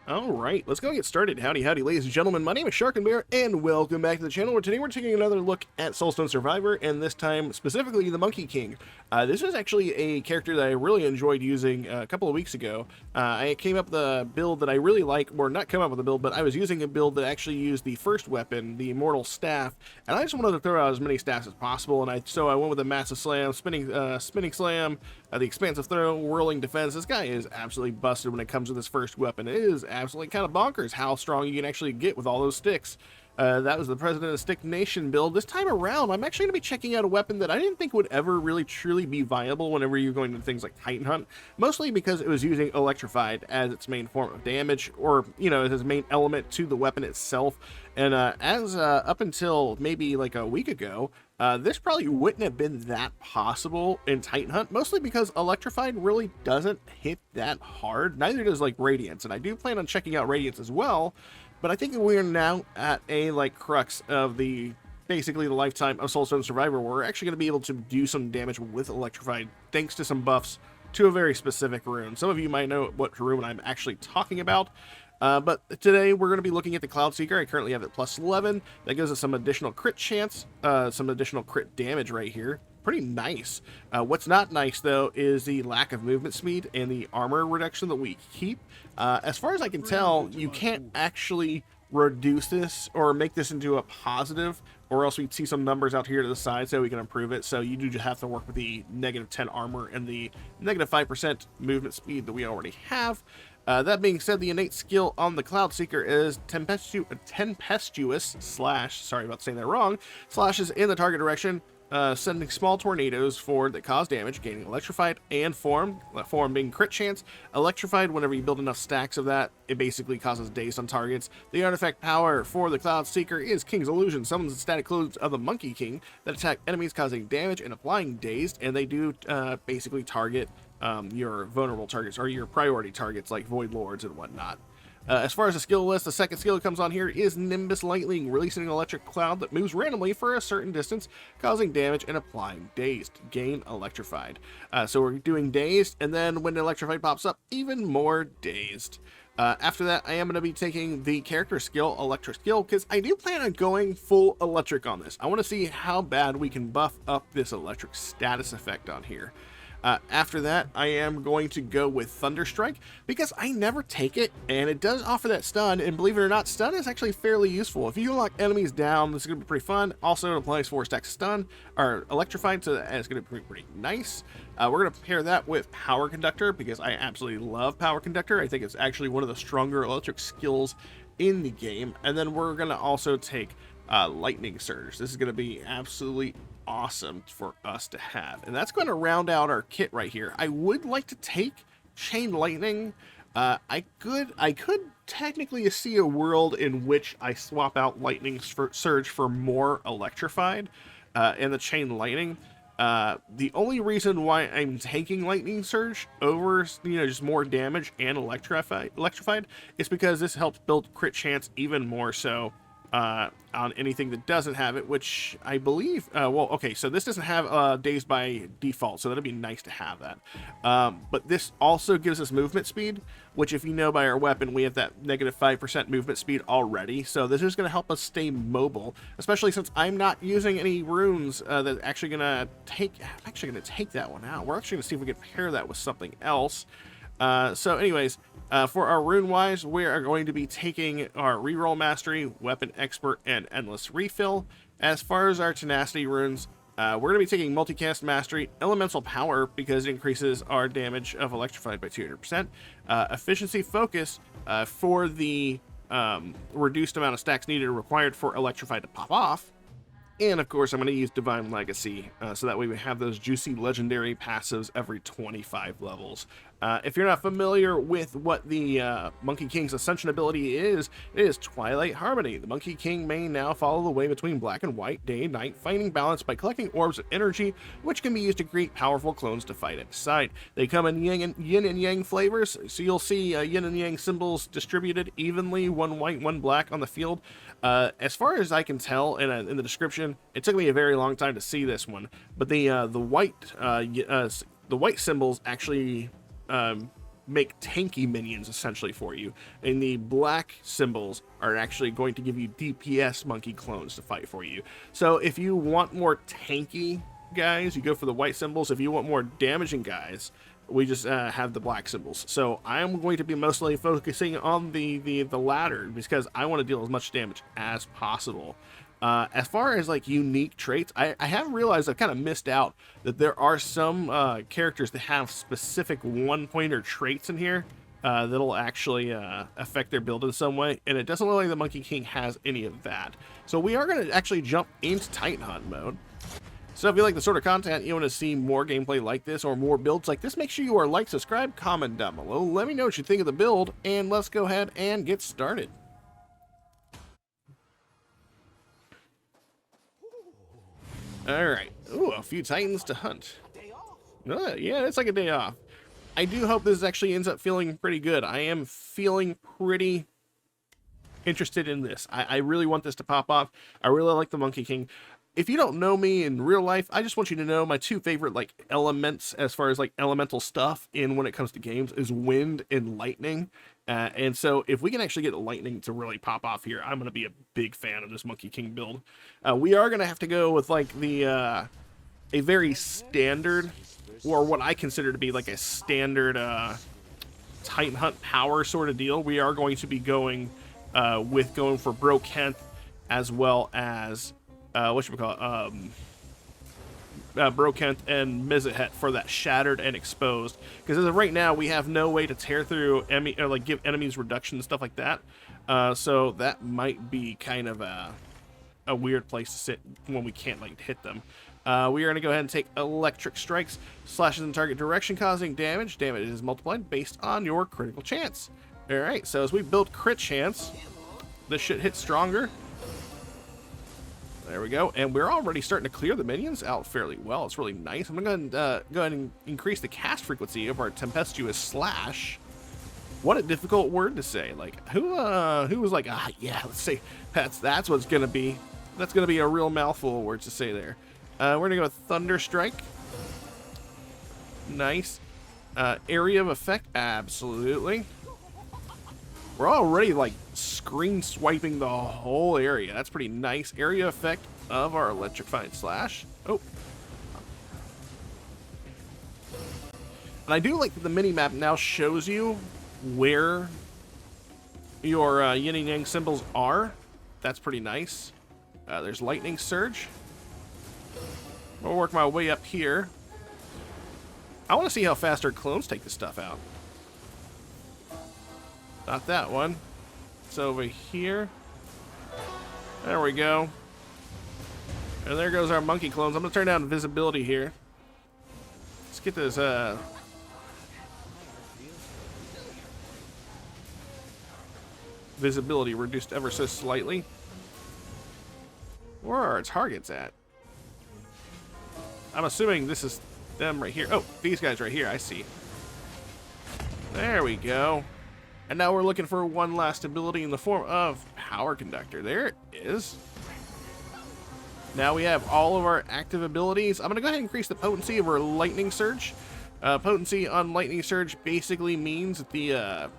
All right, let's go get started. Howdy, howdy, ladies and gentlemen. My name is Sharkinbear, and welcome back to the channel, where today we're taking another look at Soulstone Survivor, and this time, specifically, the Monkey King. This is actually a character that I really enjoyed using a couple of weeks ago. I came up with a build that I really like, or not come up with a build, but I was using a build that actually used the first weapon, the Immortal Staff, and I just wanted to throw out as many staffs as possible, and so I went with a Massive Slam, Spinning Slam, the Expansive Throw, Whirling Defense. This guy is absolutely busted when it comes to this first weapon. It is absolutely kind of bonkers how strong you can actually get with all those sticks. That was the President of Stick Nation build. This time around, I'm actually going to be checking out a weapon that I didn't think would ever really truly be viable whenever you're going to things like Titan Hunt, mostly because it was using Electrified as its main form of damage, or, you know, as its main element to the weapon itself. And up until maybe like a week ago, this probably wouldn't have been that possible in Titan Hunt, mostly because Electrified really doesn't hit that hard. Neither does like Radiance, and I do plan on checking out Radiance as well. But I think we are now at a crux of basically the lifetime of Soulstone Survivor, where we're actually going to be able to do some damage with Electrified, thanks to some buffs to a very specific rune. Some of you might know what rune I'm actually talking about. But today we're going to be looking at the Cloudseeker. I currently have it plus 11. That gives us some additional crit chance, some additional crit damage right here. Pretty nice. What's not nice, though, is the lack of movement speed and the armor reduction that we keep. As far as I can tell, you can't actually reduce this or make this into a positive, or else we'd see some numbers out here to the side so we can improve it. So you do just have to work with the -10 armor and the -5% movement speed that we already have. That being said, the innate skill on the Cloudseeker is tempestuous slash, sorry about saying that wrong, slashes in the target direction, sending small tornadoes forward that cause damage, gaining Electrified and Form. Form being crit chance. Electrified, whenever you build enough stacks of that, it basically causes dazed on targets. The artifact power for the Cloudseeker is King's Illusion. Summons the static clothes of the Monkey King that attack enemies, causing damage and applying dazed, and they do basically target your vulnerable targets, or your priority targets like Void Lords and whatnot. As far as the skill list, the second skill that comes on here is Nimbus Lightning, releasing an electric cloud that moves randomly for a certain distance, causing damage and applying dazed. Gain Electrified. So we're doing dazed, and then when Electrified pops up, even more dazed. After that, I am going to be taking the character skill, Electric Skill, because I do plan on going full electric on this. I want to see how bad we can buff up this electric status effect on here. After that, I am going to go with Thunderstrike, because I never take it, and it does offer that stun, and believe it or not, stun is actually fairly useful. If you lock enemies down, this is going to be pretty fun. Also, it applies 4 stacks of stun, or Electrified, so it's going to be pretty nice. We're going to pair that with Power Conductor, because I absolutely love Power Conductor. I think it's actually one of the stronger electric skills in the game. And then we're going to also take Lightning Surge. This is going to be absolutely awesome for us to have, and that's going to round out our kit right here. I would like to take Chain Lightning. I could technically see a world in which I swap out Lightning Surge for more Electrified and the Chain Lightning. The only reason why I'm taking Lightning Surge over, just more damage and Electrified is because this helps build crit chance even more so on anything that doesn't have it, which I believe, so this doesn't have dazed by default, so that'd be nice to have that. But this also gives us movement speed, which, if you know by our weapon, we have that -5% movement speed already, so this is going to help us stay mobile, especially since I'm not using any runes that actually going to take, I'm actually going to take that one out. We're actually going to see if we can pair that with something else. So anyways, for our rune wise, we are going to be taking our Reroll Mastery, Weapon Expert, and Endless Refill. As far as our Tenacity runes, we're going to be taking Multicast Mastery, Elemental Power, because it increases our damage of Electrified by 200%, Efficiency Focus for the reduced amount of stacks needed or required for Electrified to pop off. And of course, I'm going to use Divine Legacy, so that way we have those juicy legendary passives every 25 levels. If you're not familiar with what the Monkey King's Ascension ability is, it is Twilight Harmony. The Monkey King may now follow the way between black and white, day and night, finding balance by collecting orbs of energy, which can be used to create powerful clones to fight at his side. They come in yin and yang flavors, so you'll see yin and yang symbols distributed evenly, one white, one black on the field. As far as I can tell in the description, it took me a very long time to see this one, but the white symbols actually make tanky minions essentially for you, and the black symbols are actually going to give you DPS monkey clones to fight for you. So if you want more tanky guys, you go for the white symbols. If you want more damaging guys, we just have the black symbols. So I'm going to be mostly focusing on the latter, because I want to deal as much damage as possible. As far as like unique traits, I have realized I've kind of missed out that there are some characters that have specific one-pointer traits in here that'll actually affect their build in some way, and it doesn't look like the Monkey King has any of that. So we are going to actually jump into Titan Hunt mode. So if you like the sort of content, you want to see more gameplay like this or more builds like this, make sure you are like, subscribe, comment down below. Let me know what you think of the build, and let's go ahead and get started. Alright. Ooh, a few Titans to hunt. Yeah, it's like a day off. I do hope this actually ends up feeling pretty good. I am feeling pretty interested in this. I really want this to pop off. I really like the Monkey King. If you don't know me in real life, I just want you to know my two favorite like elements as far as like elemental stuff in when it comes to games is wind and lightning. And so if we can actually get lightning to really pop off here, I'm going to be a big fan of this Monkey King build. We are going to have to go with like the a very standard, or what I consider to be like a standard Titan Hunt power sort of deal. We are going to be going going for Brokent as well as Brokent and Mizahet for that shattered and exposed, because as of right now we have no way to tear through or like give enemies reduction and stuff like that, so that might be kind of a weird place to sit when we can't like hit them. We are going to go ahead and take electric strikes, slashes in target direction causing damage. Damage is multiplied based on your critical chance. All right, so as we build crit chance, this shit hits stronger. There we go, and we're already starting to clear the minions out fairly well. It's really nice. I'm going to go ahead and increase the cast frequency of our tempestuous slash. What a difficult word to say. Like who was like, yeah, let's say that's what's gonna be. That's gonna be a real mouthful of words to say there. We're gonna go with Thunder Strike. Nice. Area of effect, absolutely. We're already like screen swiping the whole area. That's pretty nice. Area effect of our electrifying slash. Oh. And I do like that the mini-map now shows you where your yin and yang symbols are. That's pretty nice. There's lightning surge. We'll work my way up here. I want to see how fast our clones take this stuff out. Not that one. It's over here. There we go. And there goes our monkey clones. I'm going to turn down visibility here. Let's get this visibility reduced ever so slightly. Where are our targets at? I'm assuming this is them right here. Oh, these guys right here. I see. There we go. And now we're looking for one last ability in the form of Power Conductor. There it is. Now we have all of our active abilities. I'm going to go ahead and increase the potency of our Lightning Surge. Potency on Lightning Surge basically means that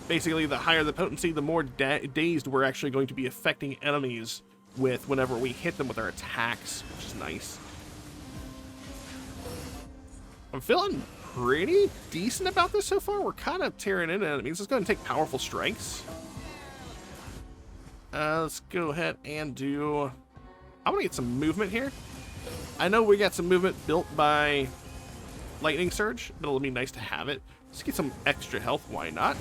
basically the higher the potency, the more dazed we're actually going to be affecting enemies with whenever we hit them with our attacks, which is nice. I'm feeling pretty decent about this so far. We're kind of tearing into enemies. Let's go ahead and take powerful strikes. Let's go ahead and do... I want to get some movement here. I know we got some movement built by Lightning Surge, but it'll be nice to have it. Let's get some extra health. Why not?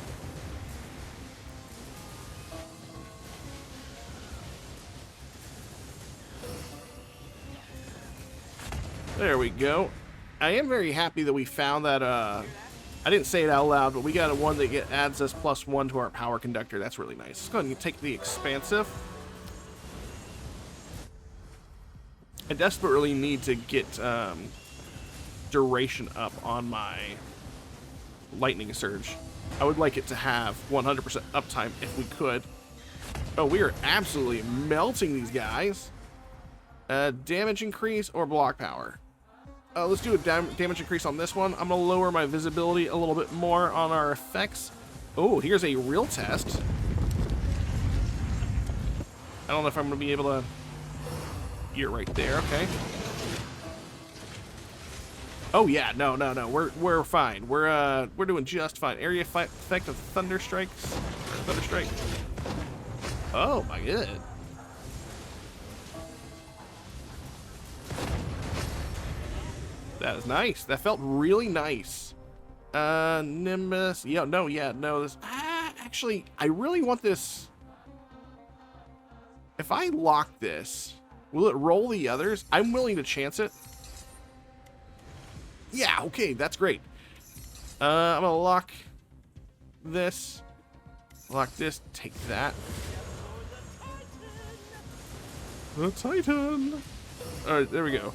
There we go. I am very happy that we found that, I didn't say it out loud, but we got one that adds us +1 to our Power Conductor. That's really nice. Let's go ahead and take the Expansive. I desperately need to get duration up on my Lightning Surge. I would like it to have 100% uptime if we could. Oh, we are absolutely melting these guys. Damage increase or block power? Let's do a damage increase on this one. I'm going to lower my visibility a little bit more on our effects. Oh, here's a real test. I don't know if I'm going to be able to... You're right there, okay. Oh yeah, no. We're fine. We're doing just fine. Area effect of thunder strikes. Thunder strike. Oh my god. That is nice. That felt really nice. Nimbus. No. This. Actually, I really want this. If I lock this, will it roll the others? I'm willing to chance it. Yeah, okay, that's great. I'm gonna lock this. Lock this. Take that. The Titan. All right, there we go.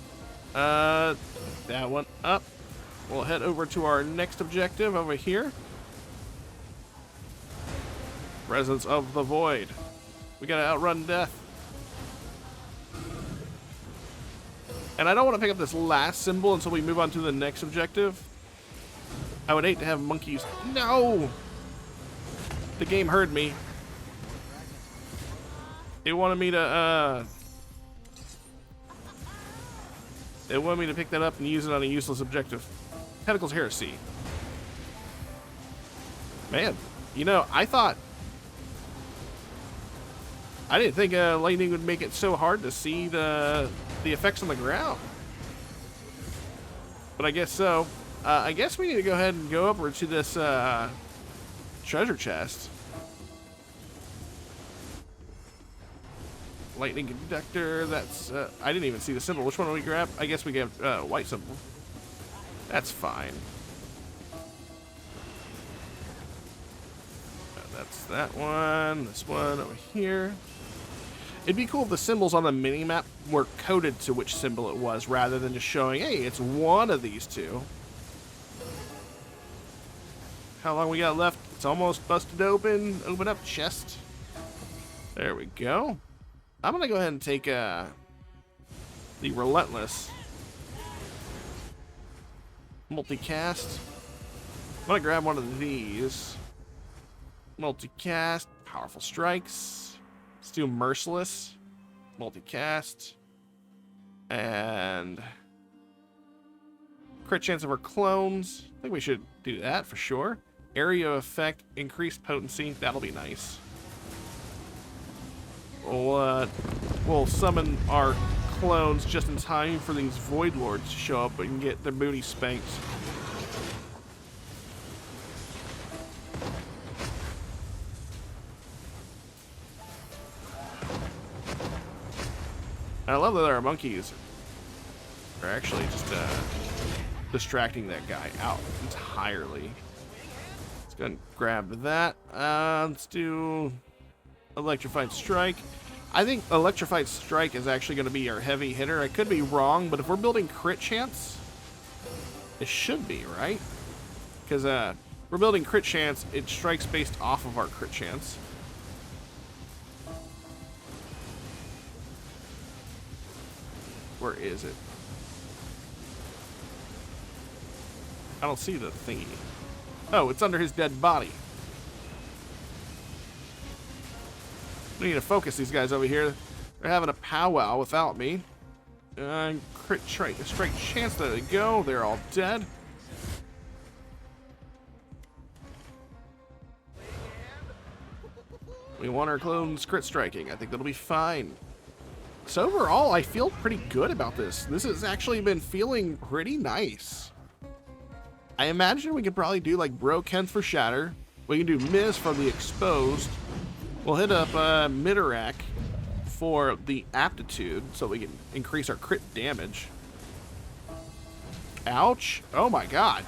That one up. We'll head over to our next objective over here. Presence of the Void. We gotta outrun death. And I don't want to pick up this last symbol until we move on to the next objective. I would hate to have monkeys. No! The game heard me. It wanted me to, They wanted me to pick that up and use it on a useless objective. Tentacles Heresy. Man, you know, I didn't think lightning would make it so hard to see the effects on the ground. But I guess so. I guess we need to go ahead and go over to this treasure chest. Lightning conductor, that's... I didn't even see the symbol. Which one do we grab? I guess we get white symbol. That's fine. That's that one. This one over here. It'd be cool if the symbols on the mini-map were coded to which symbol it was, rather than just showing, hey, it's one of these two. How long we got left? It's almost busted open. Open up chest. There we go. I'm gonna go ahead and take the Relentless multicast. I'm gonna grab one of these. Multicast, powerful strikes. Let's do Merciless, multicast, and crit chance of our clones. I think we should do that for sure. Area effect, increased potency. That'll be nice. We'll summon our clones just in time for these Void Lords to show up and get their booty spanked. I love that our monkeys are actually just distracting that guy out entirely. Let's go and grab that. Let's do Electrified Strike. I think Electrified Strike is actually going to be our heavy hitter. I could be wrong, but if we're building crit chance, it should be, right? Because we're building crit chance, it strikes based off of our crit chance. Where is it? I don't see the thingy. Oh, it's under his dead body. We need to focus these guys over here. They're having a powwow without me. Crit strike chance. There they go. They're all dead. We want our clones crit striking. I think that'll be fine. So overall, I feel pretty good about this. This has actually been feeling pretty nice. I imagine we could probably do like Bro Kent for Shatter. We can do Miss for the Exposed. We'll hit up Midorak for the Aptitude so we can increase our crit damage. Ouch. Oh my god.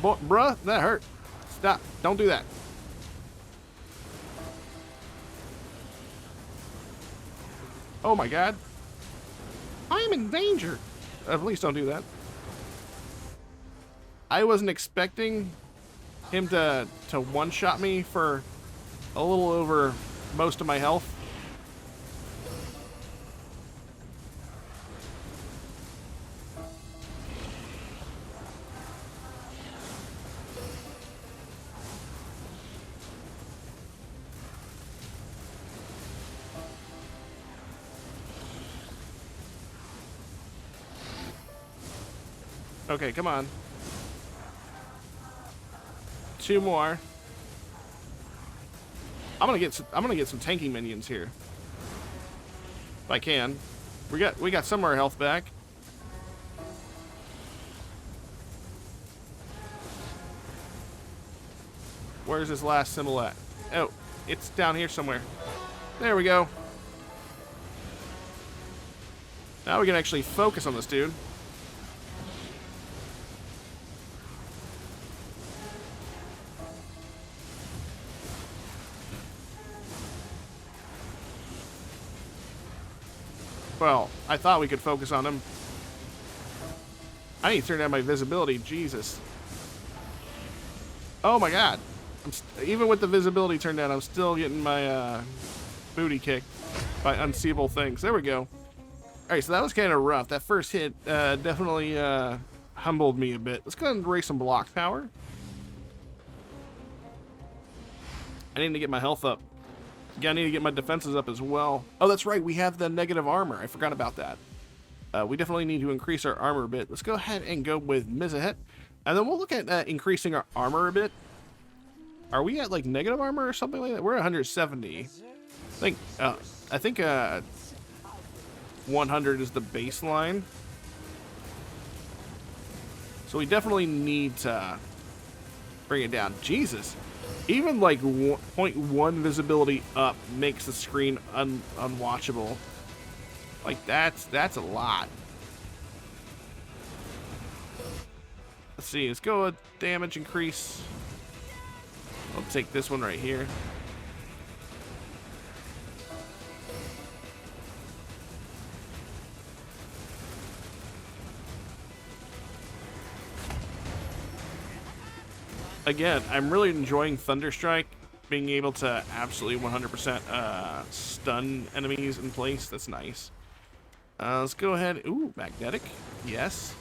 Bruh, that hurt. Stop. Don't do that. Oh my god. I am in danger. Please don't do that. I wasn't expecting him to one-shot me for a little over most of my health. Okay, come on. 2 more. I'm gonna get some tanking minions here. If I can. We got some of our health back. Where's this last symbol at? Oh, it's down here somewhere. There we go. Now we can actually focus on this dude. Well, I thought we could focus on him. I need to turn down my visibility. Jesus. Oh my god. Even with the visibility turned down, I'm still getting my booty kicked by unseeable things. There we go. Alright, so that was kind of rough. That first hit definitely humbled me a bit. Let's go ahead and raise some block power. I need to get my health up. Yeah, I need to get my defenses up as well. Oh, that's right. We have the negative armor. I forgot about that. We definitely need to increase our armor a bit. Let's go ahead and go with Mizahet. And then we'll look at increasing our armor a bit. Are we at like negative armor or something like that? We're at 170. I think 100 is the baseline. So we definitely need to bring it down. Jesus. Even like 0.1 visibility up makes the screen unwatchable. Like that's a lot. Let's see, let's go with damage increase. I'll take this one right here. Again, I'm really enjoying Thunderstrike, being able to absolutely 100% stun enemies in place. That's nice. Let's go ahead. Ooh, magnetic. Yes.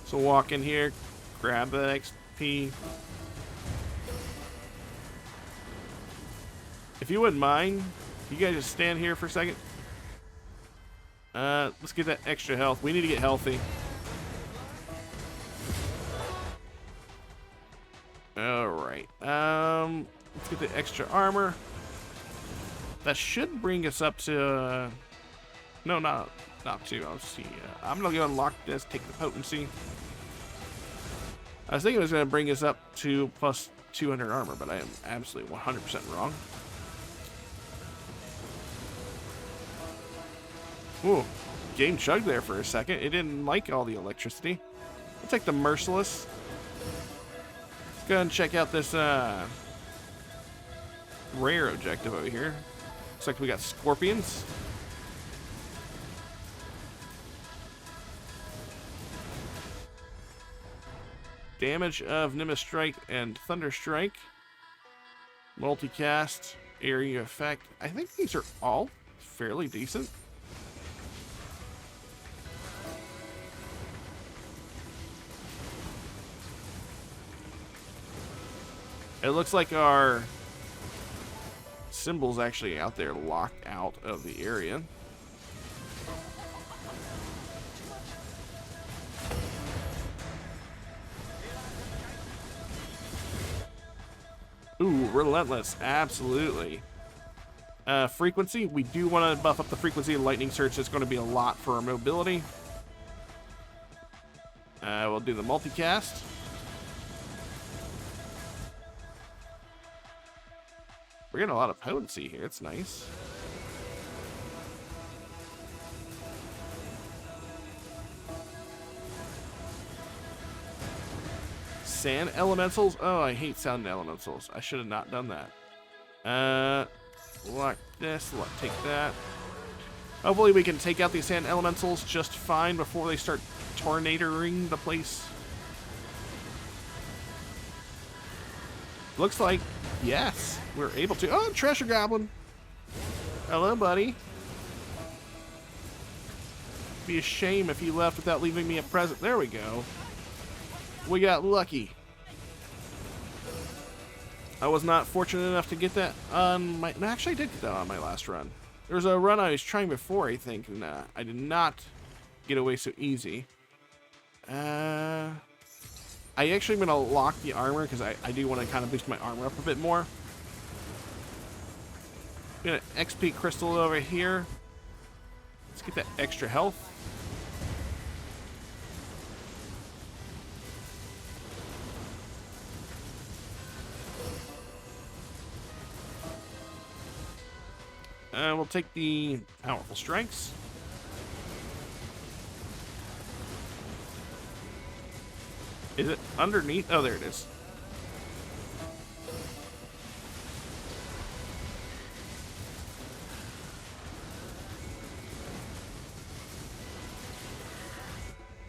So walk in here, grab the XP. If you wouldn't mind, you guys just stand here for a second. Let's get that extra health. We need to get healthy. Alright. Let's get the extra armor. That should bring us up to... no, not 2. I'll see. I'm going to go unlock this, take the potency. I was thinking it was going to bring us up to plus 200 armor, but I am absolutely 100% wrong. Ooh, game chugged there for a second. It didn't like all the electricity. I'll take the Merciless. Let's go ahead and check out this rare objective over here. Looks like we got Scorpions. Damage of Nimbus Strike and Thunder Strike. Multicast, area effect. I think these are all fairly decent. It looks like our symbol's actually out there locked out of the area. Ooh, Relentless, absolutely. Frequency, we do want to buff up the frequency of Lightning Surge. It's going to be a lot for our mobility. We'll do the multicast. We're getting a lot of potency here. It's nice. Sand elementals. Oh, I hate sand elementals. I should have not done that. Lock this. Take that. Hopefully we can take out these sand elementals just fine before they start tornadoing the place. Looks like, yes, we're able to. Oh, Treasure Goblin. Hello, buddy. Be a shame if you left without leaving me a present. There we go. We got lucky. I was not fortunate enough to get that on my... No, actually, I did get that on my last run. There was a run I was trying before, I think, and I did not get away so easy. I actually am going to lock the armor because I do want to kind of boost my armor up a bit more. Got an XP crystal over here. Let's get that extra health. We'll take the powerful strikes. Is it underneath? Oh, there it is.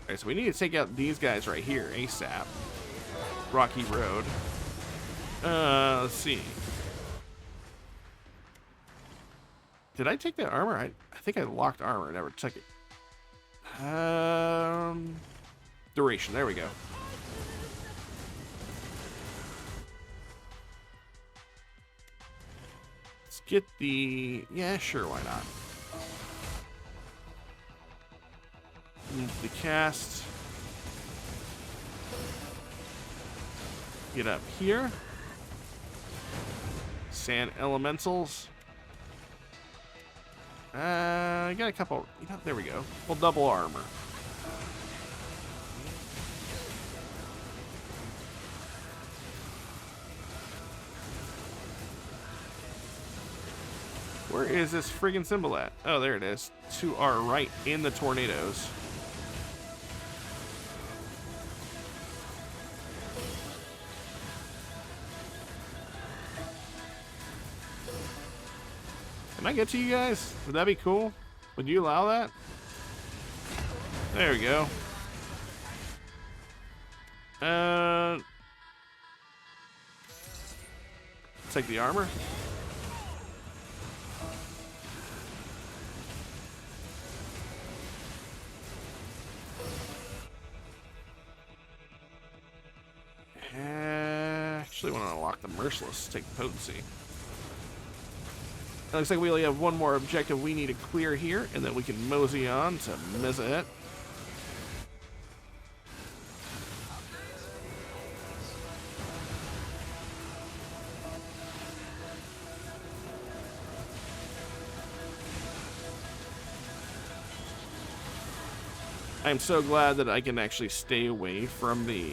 Alright, so we need to take out these guys right here, ASAP. Rocky Road. Let's see. Did I take that armor? I think I locked armor. I never took it. Duration. There we go. Let's get the... Yeah, sure, why not? The cast. Get up here. Sand elementals. I got a couple. There we go. Well, double armor. Where is this friggin' symbol at? Oh, there it is. To our right in the tornadoes. Can I get to you guys? Would that be cool? Would you allow that? There we go. Take the armor. Actually want to unlock the merciless. Take the potency. It looks like we only have one more objective we need to clear here, and then we can mosey on to Mezzahet. I'm so glad that I can actually stay away from the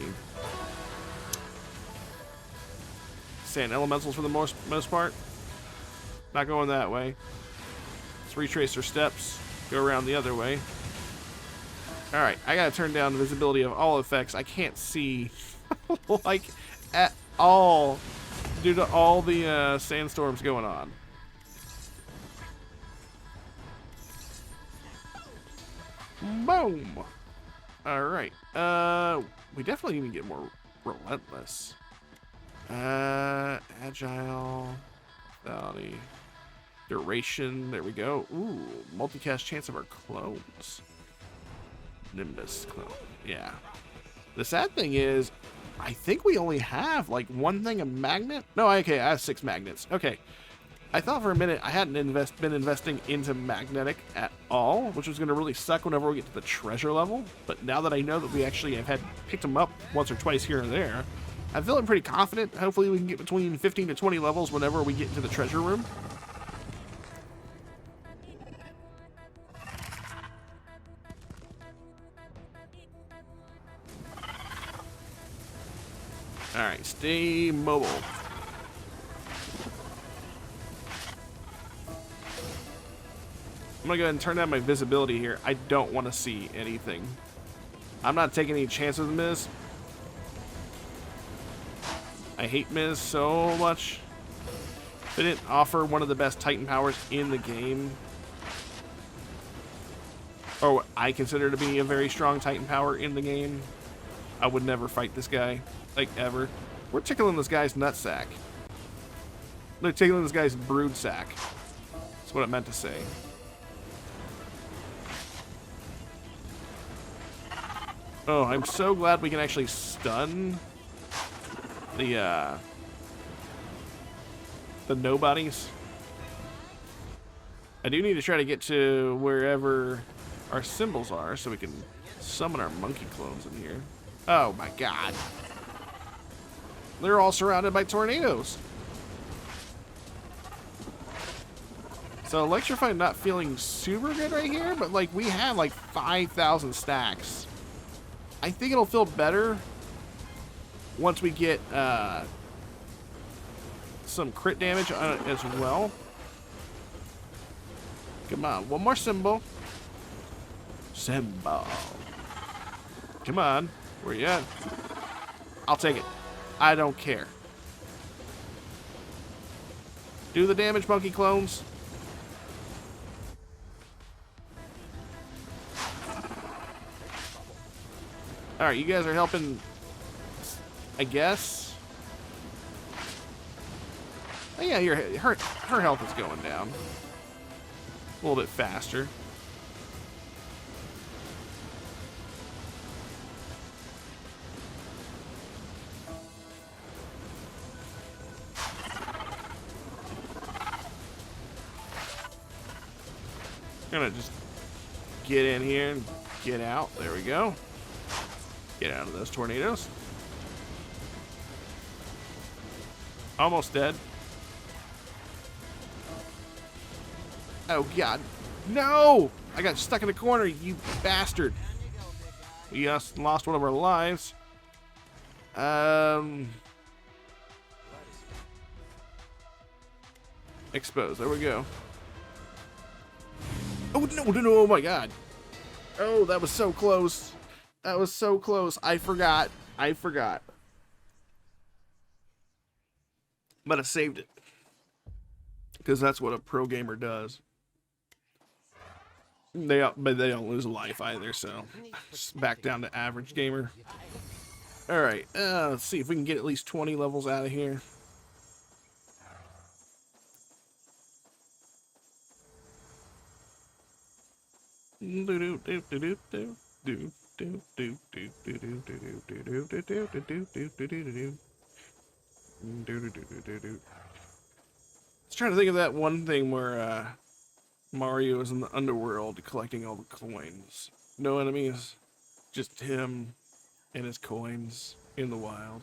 sand elementals for the most part. Not going that way. Let's retrace our steps. Go around the other way. Alright, I gotta turn down the visibility of all effects. I can't see, like, at all due to all the sandstorms going on. Boom! Alright. We definitely need to get more relentless. Agile. Lethality. Duration. There we go. Ooh, multicast chance of our clones. Nimbus clone. Yeah. The sad thing is, I think we only have like one thing, a magnet. No, okay, I have 6 magnets. Okay. I thought for a minute I hadn't been investing into magnetic at all, which was going to really suck whenever we get to the treasure level. But now that I know that we actually have picked them up once or twice here and there, I'm feeling pretty confident. Hopefully we can get between 15 to 20 levels whenever we get into the treasure room. Alright, stay mobile. I'm gonna go ahead and turn down my visibility here. I don't want to see anything. I'm not taking any chances with Miz. I hate Miz so much. They didn't offer one of the best Titan powers in the game, or what I consider to be a very strong Titan power in the game, I would never fight this guy, like, ever. We're tickling this guy's nutsack. They're tickling this guy's brood sack. That's what it meant to say. Oh, I'm so glad we can actually stun the nobodies. I do need to try to get to wherever our symbols are so we can Summon our monkey clones in here. Oh my god. They're all surrounded by tornadoes. So Electrify not feeling super good right here, but like we have like 5,000 stacks. I think it'll feel better once we get some crit damage on it as well. Come on, one more symbol. Symbol. Come on, where you at? I'll take it. I don't care. Do the damage, monkey clones. Alright, you guys are helping, I guess. Oh yeah, her health is going down. A little bit faster. Gonna just get in here and get out. There we go. Get out of those tornadoes. Almost dead. Oh god. No! I got stuck in the corner, you bastard. We just lost one of our lives. Expose. There we go. Oh no, no, no, oh my god. Oh, that was so close. That was so close. I forgot. But I saved it. Because that's what a pro gamer does. But they don't lose a life either, so it's back down to average gamer. Alright, let's see if we can get at least 20 levels out of here. Let's try to think of that one thing where Mario is in the underworld collecting all the coins. No enemies, just him and his coins in the wild.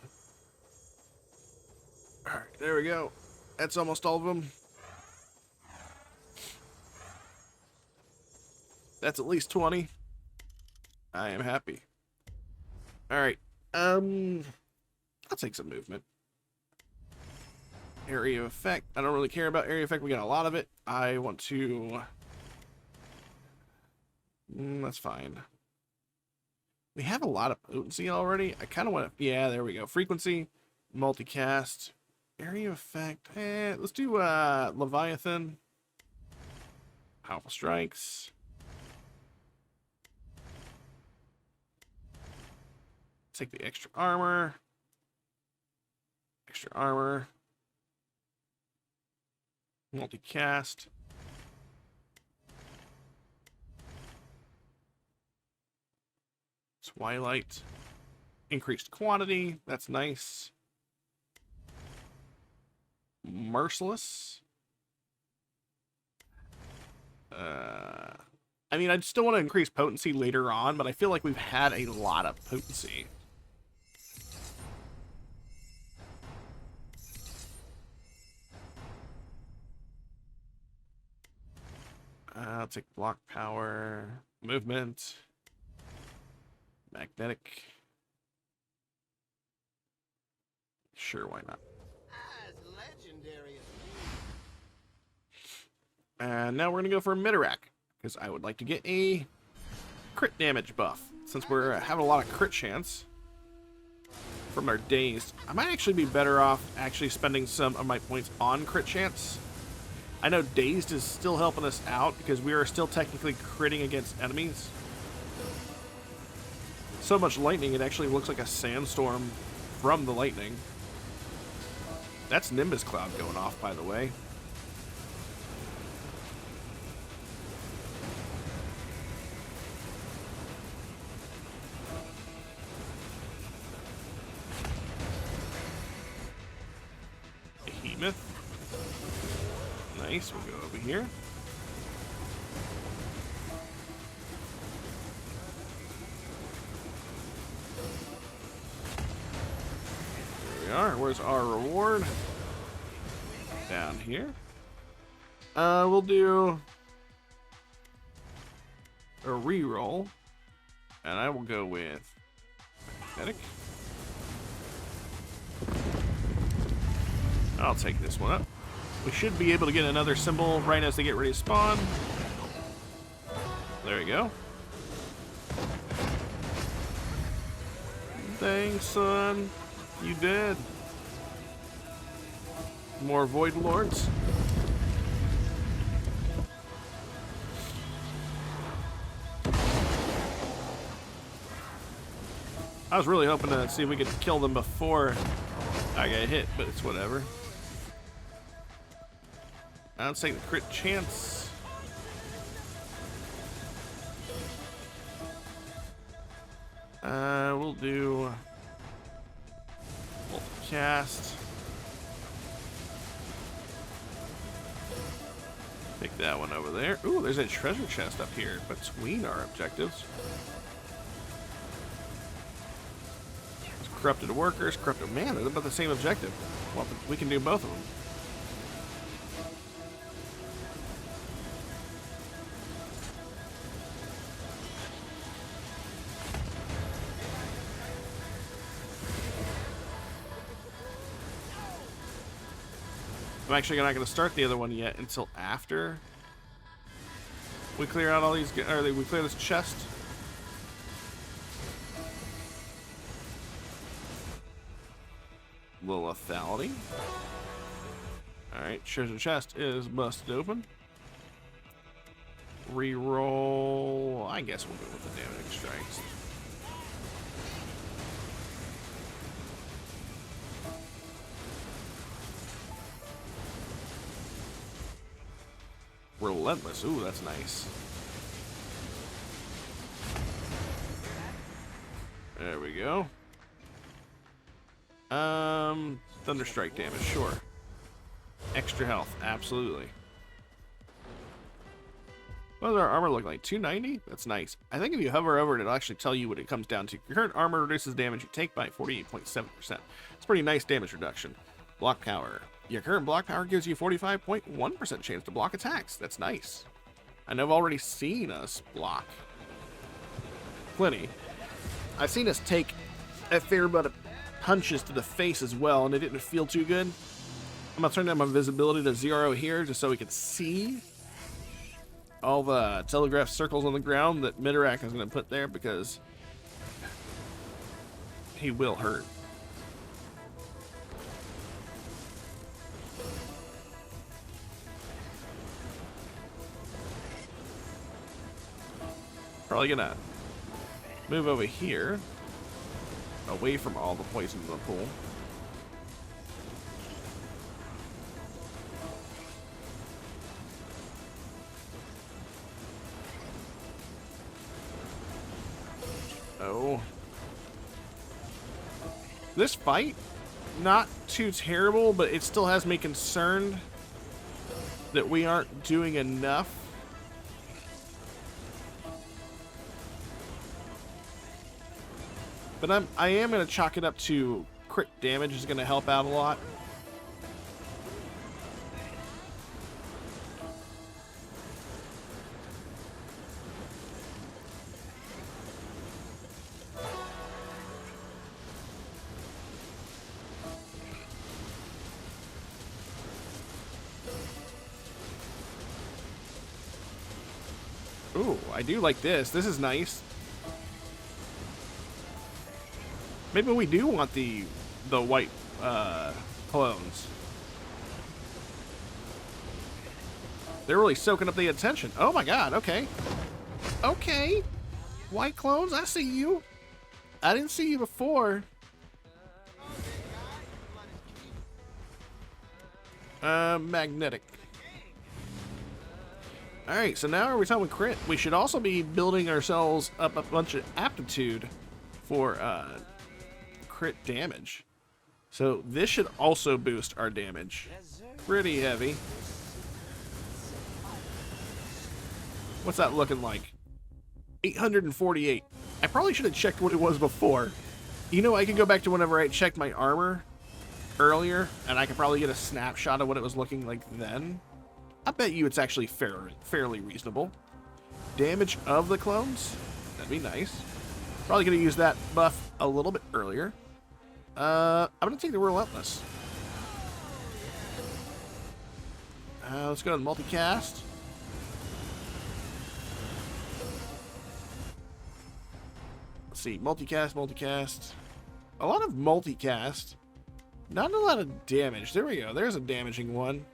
Alright, there we go. That's almost all of them. That's at least 20. I am happy. Alright, I'll take some movement. Area of effect. I don't really care about area effect. We got a lot of it. I want to... that's fine. We have a lot of potency already. I kind of want to... yeah, there we go. Frequency, multicast, area of effect. Let's do Leviathan. Powerful strikes. Take the extra armor. Extra armor. Multicast. Twilight. Increased quantity. That's nice. Merciless. I mean, I still want to increase potency later on, but I feel like we've had a lot of potency. I'll take block power, movement, magnetic. Sure, why not? And now we're gonna go for a Midorak, because I would like to get a crit damage buff, since we're having a lot of crit chance from our dazed. I might actually be better off actually spending some of my points on crit chance. I know Dazed is still helping us out because we are still technically critting against enemies. So much lightning, it actually looks like a sandstorm from the lightning. That's Nimbus Cloud going off, by the way. Behemoth. Nice, we'll go over here. we are. Where's our reward? Down here. We'll do a reroll, and I will go with magnetic. I'll take this one up. We should be able to get another symbol right as they get ready to spawn. There we go. Dang, son. You dead. More Void Lords. I was really hoping to see if we could kill them before I got hit, but it's whatever. I'll take the crit chance. We'll do cast. Take that one over there. Ooh, there's a treasure chest up here between our objectives. Corrupted workers, corrupted man, they're about the same objective. Well, we can do both of them. I'm actually not going to start the other one yet until after we clear out all these, or we clear this chest. Little lethality. Alright, treasure chest is busted open. Reroll. I guess we'll go with the damage strikes. Relentless. Ooh, that's nice. There we go. Thunderstrike damage, sure. Extra health, absolutely. What does our armor look like? 290? That's nice. I think if you hover over it, it'll actually tell you what it comes down to. Your current armor reduces damage you take by 48.7%. It's pretty nice damage reduction. Block power. Your current block power gives you 45.1% chance to block attacks. That's nice. I know I've already seen us block plenty. I've seen us take a fair amount of punches to the face as well, and it didn't feel too good. I'm going to turn down my visibility to 0 here just so we can see all the telegraph circles on the ground that Midorak is going to put there, because he will hurt. Probably gonna move over here, away from all the poison in the pool. Oh. This fight, not too terrible, but it still has me concerned that we aren't doing enough. But I am going to chalk it up to crit damage is going to help out a lot. Ooh, I do like this. This is nice. Maybe we do want the white clones. They're really soaking up the attention. Oh my god, okay. Okay. White clones, I see you. I didn't see you before. Magnetic. Alright, so now every time we crit, we should also be building ourselves up a bunch of aptitude for crit damage. So this should also boost our damage. Pretty heavy. What's that looking like? 848. I probably should have checked what it was before. You know, I can go back to whenever I checked my armor earlier, and I could probably get a snapshot of what it was looking like then, I bet you it's actually fairly reasonable. Damage of the clones, that'd be nice. Probably gonna use that buff a little bit earlier. I'm gonna take the Relentless. Let's go to the multicast. Let's see, multicast. A lot of multicast. Not a lot of damage. There we go. There's a damaging one.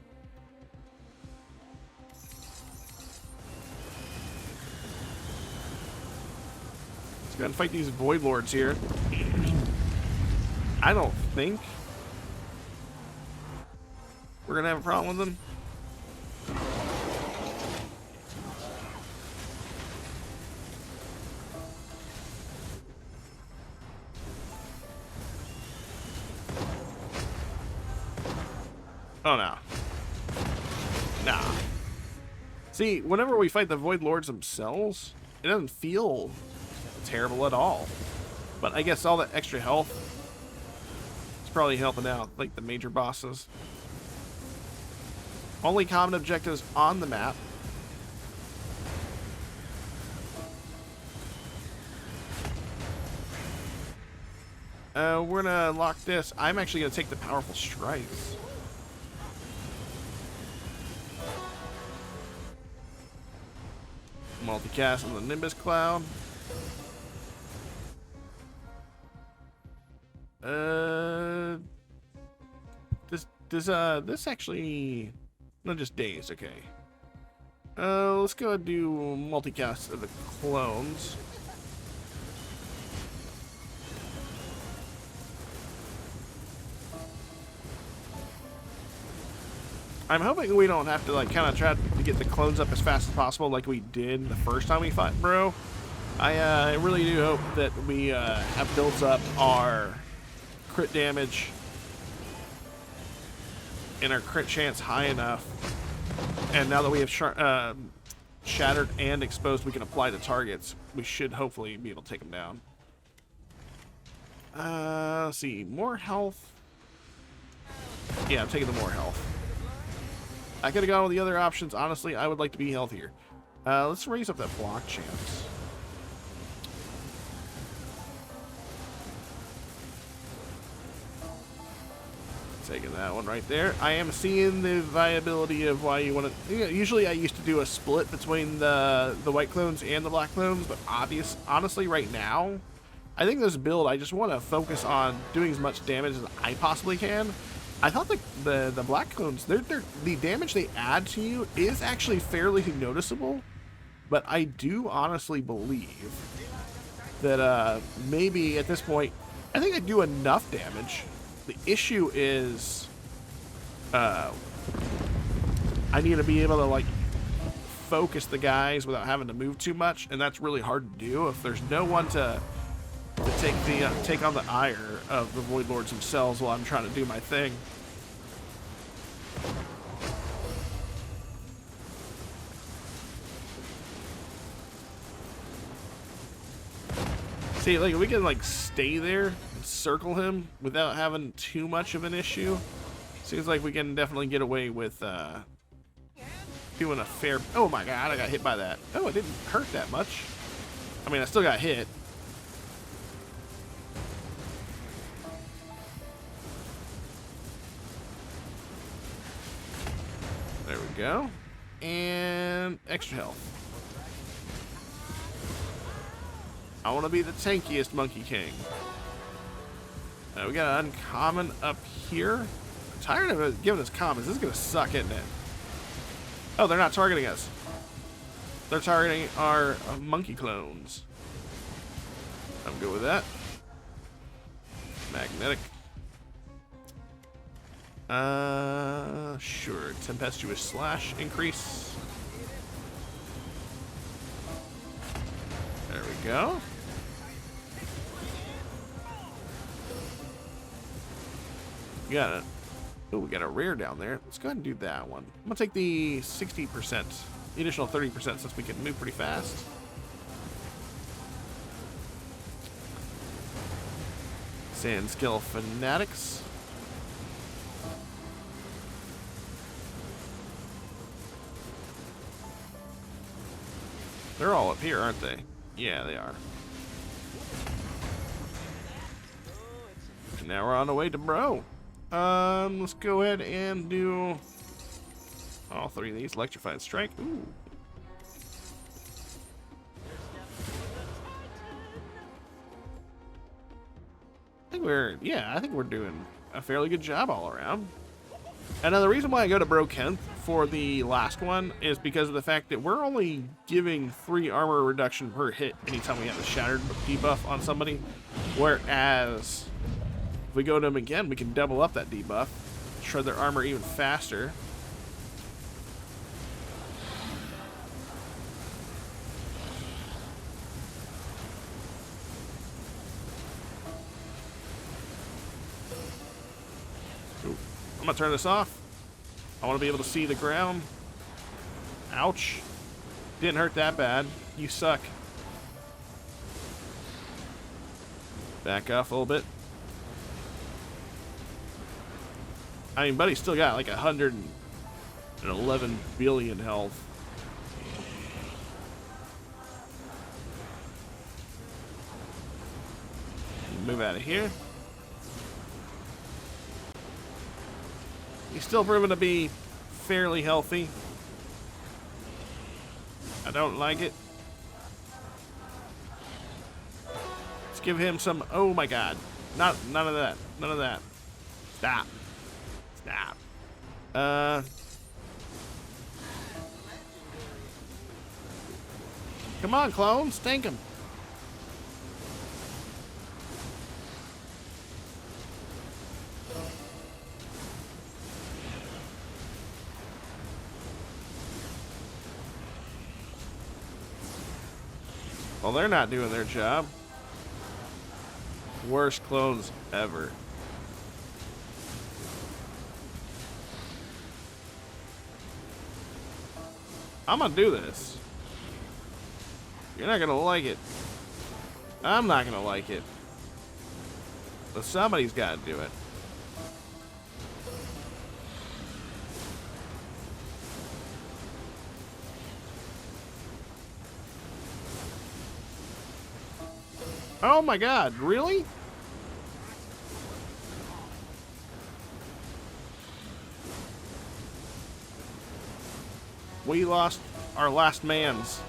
Let's go ahead and fight these Void Lords here. I don't think we're gonna have a problem with them. Oh no. Nah. See, whenever we fight the Void Lords themselves, it doesn't feel terrible at all. But I guess all that extra health is probably helping out, like the major bosses. Only common objectives on the map. We're gonna lock this. I'm actually gonna take the powerful strikes. Multicast on the Nimbus Cloud. This actually, not just days, okay. Let's go and do multicast of the clones. I'm hoping we don't have to like kind of try to get the clones up as fast as possible like we did the first time we fought Bro. I really do hope that we have built up our crit damage and our crit chance high enough, and now that we have shattered and exposed, we can apply to targets. We should hopefully be able to take them down. Let's see, more health. Yeah, I'm taking the more health. I could have gone with the other options. Honestly, I would like to be healthier. Let's raise up that block chance. Taking that one right there. I am seeing the viability of why you want to. Usually, I used to do a split between the white clones and the black clones, but honestly, right now, I think this build, I just want to focus on doing as much damage as I possibly can. I thought the black clones, the damage they add to you is actually fairly noticeable, but I do honestly believe that maybe at this point, I think they do enough damage. The issue is, I need to be able to like focus the guys without having to move too much, and that's really hard to do if there's no one to take on the ire of the Void Lords themselves while I'm trying to do my thing. See, like we can like stay there and circle him without having too much of an issue. Seems like we can definitely get away with doing a fair. Oh my god, I got hit by that. Oh, it didn't hurt that much. I mean, I still got hit. There we go. And extra health. I want to be the tankiest Monkey King. We got an uncommon up here. I'm tired of it giving us commons. This is going to suck, isn't it? Oh, they're not targeting us. They're targeting our monkey clones. I'm good with that. Magnetic. Sure. Tempestuous slash increase. There we go. We got it. Oh, we got a rare down there. Let's go ahead and do that one. I'm gonna take the 60%, the additional 30% since we can move pretty fast. Sand Skill Fanatics. They're all up here, aren't they? Yeah, they are. And now we're on the way to Bro. Let's go ahead and do all three of these. Electrified Strike. Ooh. I think we're doing a fairly good job all around. And the reason why I go to Bro Kent for the last one is because of the fact that we're only giving 3 armor reduction per hit anytime we have a Shattered debuff on somebody. Whereas, if we go to them again, we can double up that debuff, shred their armor even faster. I'm gonna turn this off. I want to be able to see the ground. Ouch. Didn't hurt that bad. You suck. Back off a little bit. I mean, buddy's still got like 111 billion health. Move out of here. He's still proven to be fairly healthy. I don't like it. Let's give him some. Oh my God! None of that. None of that. Stop. Stop. Come on, clone. Stink him. Well, they're not doing their job. Worst clones ever. I'm gonna do this. You're not gonna like it. I'm not gonna like it. But somebody's gotta do it. Oh my God, really? We lost our last mans.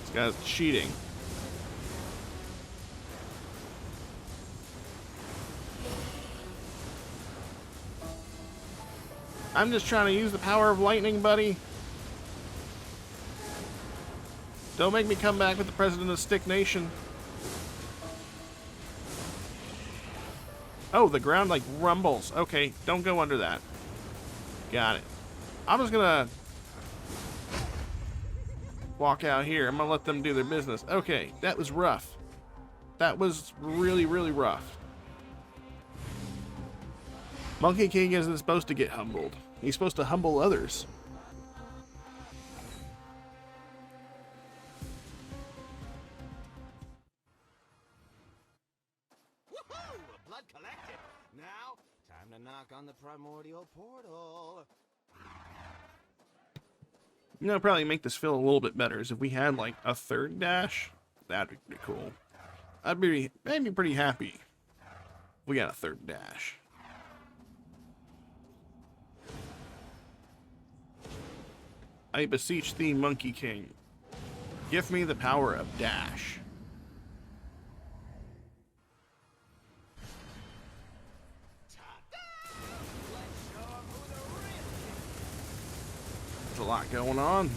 This guy's cheating. I'm just trying to use the power of lightning, buddy. Don't make me come back with the president of Stick Nation. Oh, the ground like rumbles. Okay, don't go under that. Got it. I'm just gonna walk out here. I'm gonna let them do their business. Okay, that was rough. That was really, really rough. Monkey King isn't supposed to get humbled. He's supposed to humble others. Woohoo! Blood collected. Now, time to knock on the primordial portal. You know, probably make this feel a little bit better is if we had like a third dash. That'd be cool. I'd be pretty happy if we got a third dash. I beseech thee, Monkey King, give me the power of dash. There's a lot going on.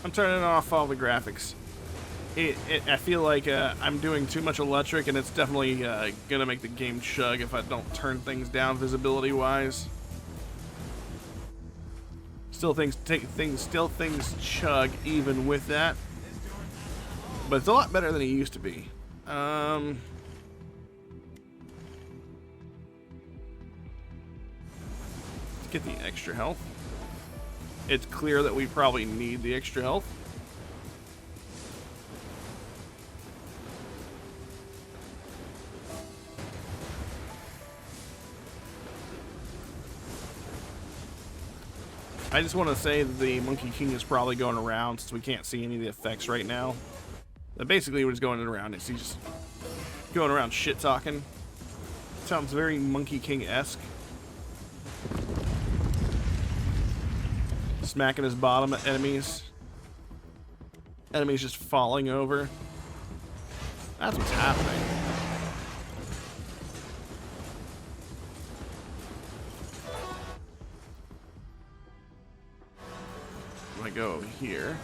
I'm turning off all the graphics. I feel like I'm doing too much electric, and it's definitely gonna make the game chug if I don't turn things down visibility wise. Still things chug even with that, but it's a lot better than it used to be. Let's get the extra health. it's clear that we probably need the extra health. I just want to say that the Monkey King is probably going around, since we can't see any of the effects right now. But basically, we're just going around. He's just going around shit-talking. Sounds very Monkey King-esque. Smacking his bottom at enemies. Enemies just falling over. That's what's happening. I go over here.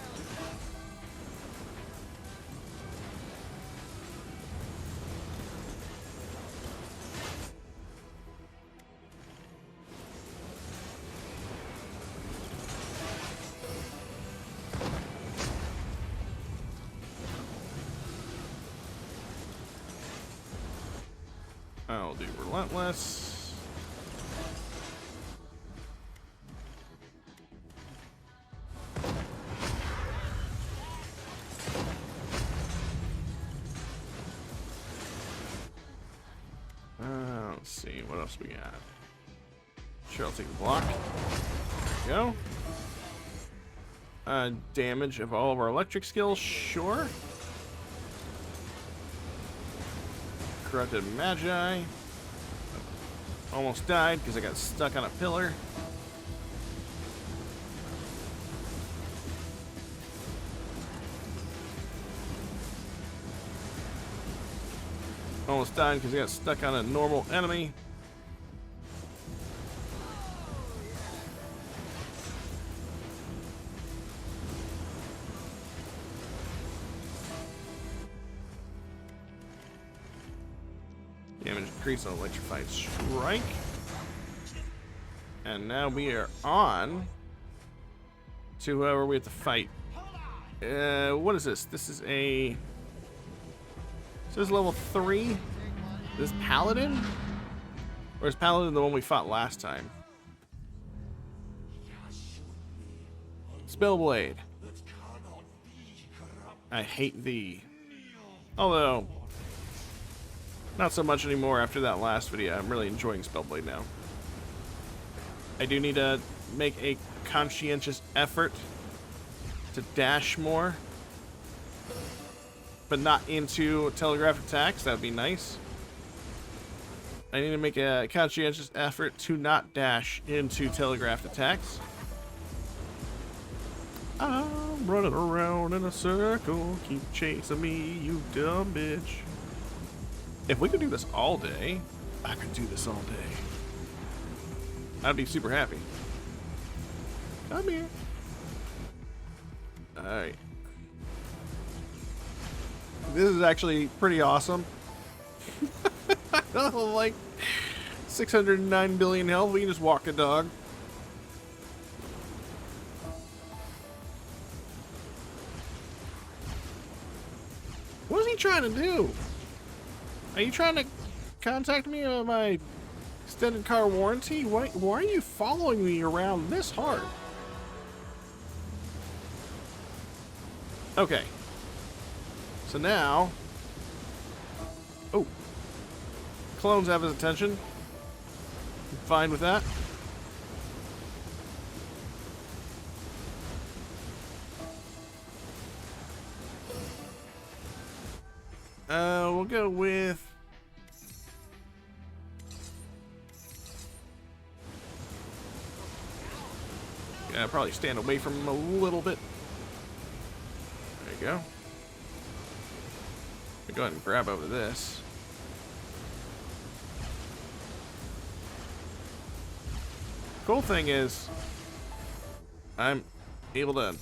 I'll do relentless. Let's see, what else we got? Sure, I'll take the block. There we go. Damage of all of our electric skills, sure. Corrupted Magi. Almost died because I got stuck on a pillar. Almost died because I got stuck on a normal enemy. Damage increase on electrified strike. And now we are on to whoever we have to fight. What is this? This is a... So this is level 3. This Paladin? Or is Paladin the one we fought last time? Spellblade. I hate thee. Although, not so much anymore after that last video. I'm really enjoying Spellblade now. I do need to make a conscientious effort to dash more. But not into telegraphed attacks. That would be nice. I need to make a conscientious effort to not dash into telegraphed attacks. I'm running around in a circle. Keep chasing me, you dumb bitch. If we could do this all day, I could do this all day. I'd be super happy. Come here. Alright. This is actually pretty awesome. Like 609 billion health, we can just walk a dog. What is he trying to do? Are you trying to contact me on my extended car warranty? Why are you following me around this hard? Okay. So now, oh, clones have his attention. I'm fine with that. We'll go with yeah, probably stand away from him a little bit. There you go. Go ahead and grab over this. Cool thing is, I'm able to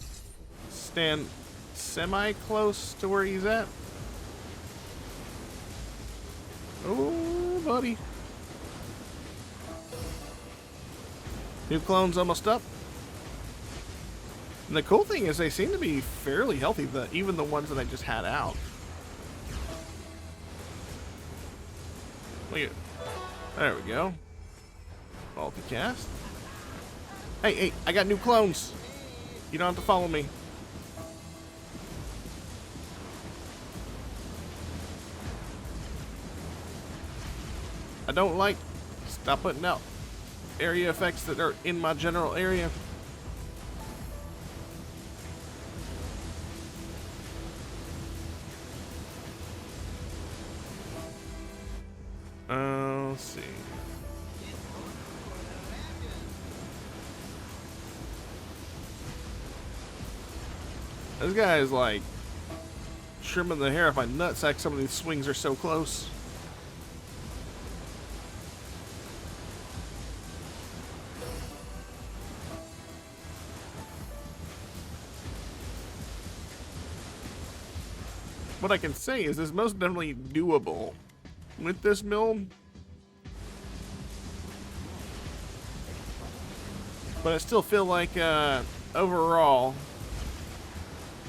stand semi-close to where he's at. Oh, buddy. New clone's almost up. And the cool thing is they seem to be fairly healthy, even the ones that I just had out. Look at, there we go. Multicast. Hey, I got new clones. You don't have to follow me. I don't like... Stop putting out area effects that are in my general area. Let's see. This guy is like trimming the hair off my nutsack. Some of these swings are so close. What I can say is this is most definitely doable with this build. But I still feel like overall,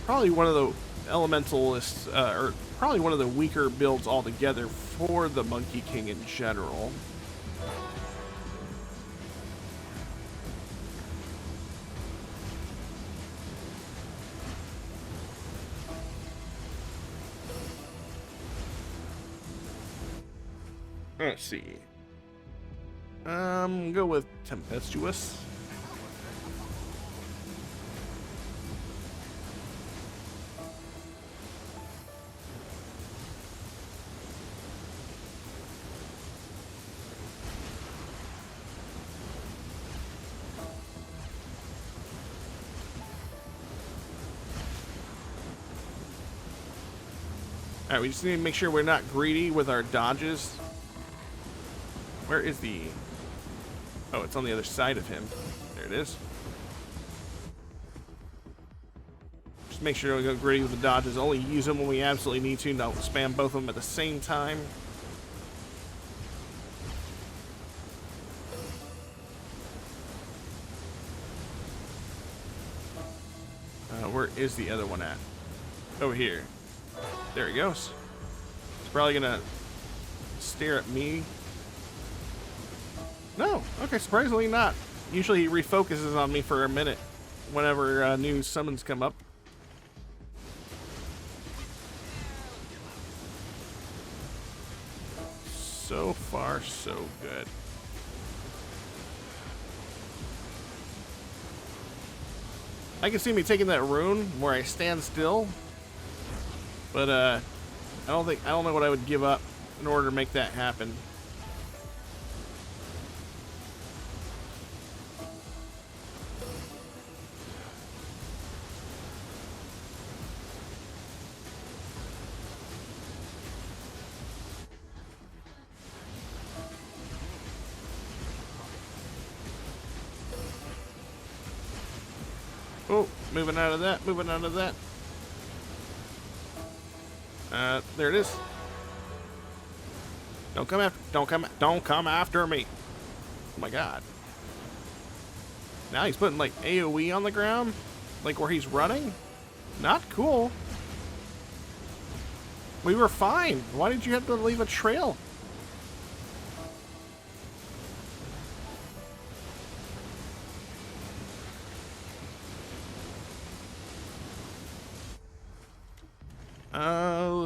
probably one of the elementalists, or probably one of the weaker builds altogether for the Monkey King in general. Let's see. Go with Tempestuous. Alright, we just need to make sure we're not greedy with our dodges. Where is the... Oh, it's on the other side of him. There it is. Just make sure we go greedy with the dodges. Only use them when we absolutely need to. Don't spam both of them at the same time. Where is the other one at? Over here. There he goes. He's probably gonna stare at me. No, okay, surprisingly not. Usually he refocuses on me for a minute whenever new summons come up. So far, so good. I can see me taking that rune where I stand still, but I don't know what I would give up in order to make that happen. Oh, moving out of that, moving out of that. There it is. Don't come after me. Oh my god. Now he's putting like AoE on the ground, like where he's running. Not cool. We were fine. Why did you have to leave a trail?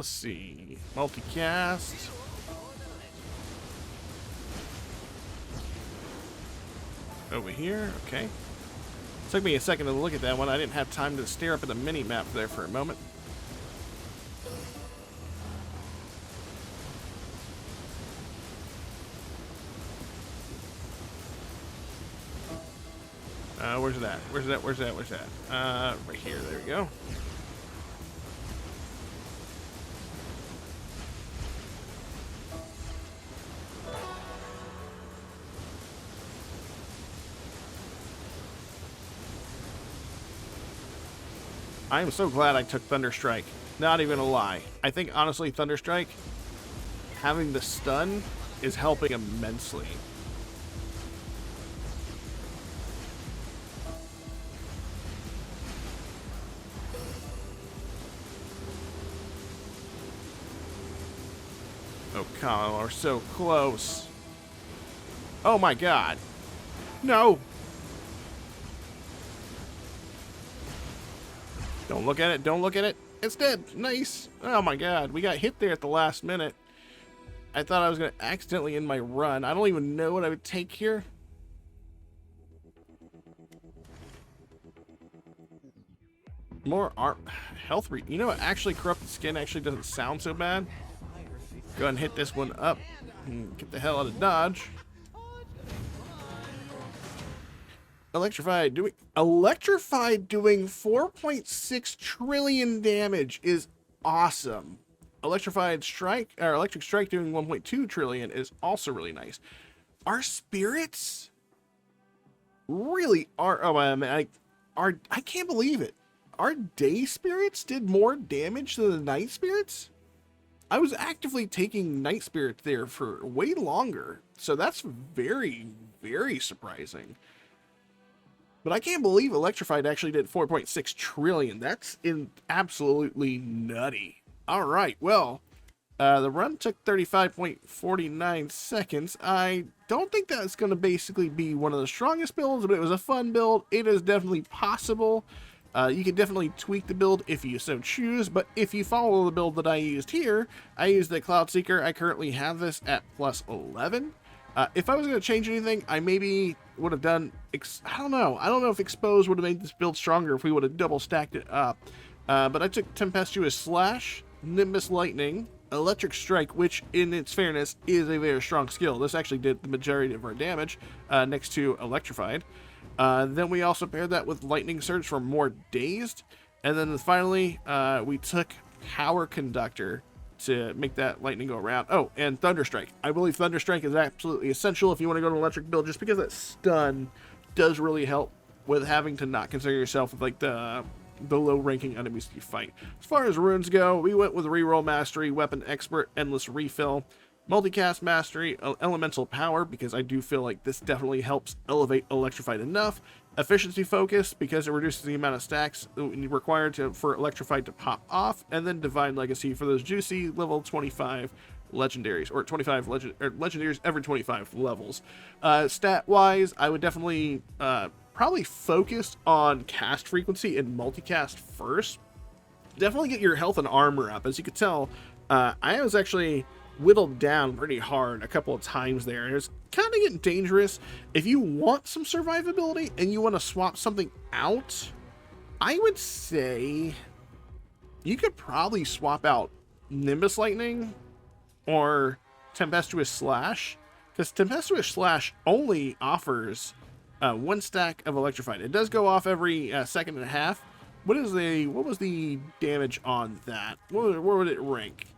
Let's see. Multicast. Over here, okay. Took me a second to look at that one. I didn't have time to stare up at the mini-map there for a moment. Where's that? Where's that? Where's that? Where's that? Right here. There we go. I am so glad I took Thunderstrike. Not even a lie. I think, honestly, Thunderstrike, having the stun is helping immensely. Oh, come on, we're so close. Oh my god. No! Don't look at it. Don't look at it. It's dead. Nice. Oh my god. We got hit there at the last minute. I thought I was going to accidentally end my run. I don't even know what I would take here. More health. You know what? Actually, corrupted skin actually doesn't sound so bad. Go ahead and hit this one up. And get the hell out of dodge. Electrified doing 4.6 trillion damage is awesome. Electrified strike or electric strike doing 1.2 trillion is also really nice. Our spirits really are. Oh man, I can't believe it. Our day spirits did more damage than the night spirits. I was actively taking night spirits there for way longer, so that's very, very surprising. But I can't believe Electrified actually did 4.6 trillion. That's absolutely nutty. All right, well, the run took 35.49 seconds. I don't think that's going to basically be one of the strongest builds, but it was a fun build. It is definitely possible. You can definitely tweak the build if you so choose, but if you follow the build that I used here, I used the Cloudseeker. I currently have this at plus 11. If I was going to change anything, I maybe would have done, I don't know if Expose would have made this build stronger if we would have double stacked it up. But I took Tempestuous Slash, Nimbus Lightning, Electric Strike, which in its fairness is a very strong skill. This actually did the majority of our damage next to Electrified. Then we also paired that with Lightning Surge for more dazed. And then finally, we took Power Conductor to make that lightning go around. Oh, and Thunderstrike. I believe Thunderstrike is absolutely essential if you want to go to an electric build, just because that stun does really help with having to not concern yourself with like the low-ranking enemies you fight. As far as runes go, we went with Reroll Mastery, Weapon Expert, Endless Refill, Multicast Mastery, Elemental Power, because I do feel like this definitely helps elevate Electrified enough. Efficiency Focus, because it reduces the amount of stacks required for Electrified to pop off. And then Divine Legacy for those juicy level 25 legendaries, or 25 legendaries every 25 levels. Stat-wise, I would definitely probably focus on cast frequency and multicast first. Definitely get your health and armor up. As you could tell, I was actually whittled down pretty hard a couple of times there, and it's kind of getting dangerous. If you want some survivability and you want to swap something out, I would say you could probably swap out Nimbus Lightning or Tempestuous Slash, because Tempestuous Slash only offers 1 stack of Electrified. It does go off every second and a half. What was the damage on that? Where would it rank?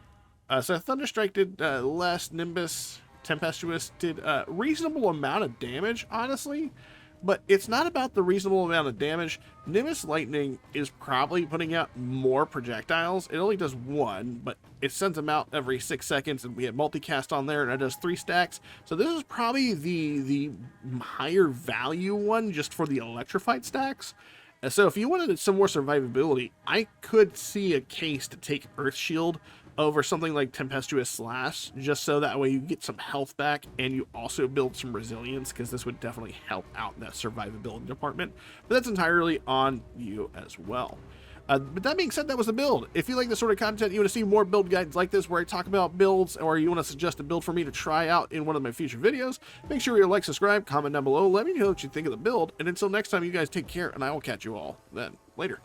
So Thunderstrike did less. Nimbus Tempestuous did a reasonable amount of damage, honestly. But it's not about the reasonable amount of damage. Nimbus Lightning is probably putting out more projectiles. It only does 1, but it sends them out every 6 seconds, and we have multicast on there, and it does 3 stacks. So this is probably the higher value one just for the Electrified stacks. So if you wanted some more survivability, I could see a case to take Earth Shield over something like Tempestuous Slash, just so that way you get some health back and you also build some resilience, because this would definitely help out that survivability department. But that's entirely on you as well. But that being said, that was the build. If you like this sort of content, you want to see more build guides like this where I talk about builds, or you want to suggest a build for me to try out in one of my future videos, make sure you like, subscribe, comment down below, let me know what you think of the build, and until next time, you guys take care, and I will catch you all then. Later.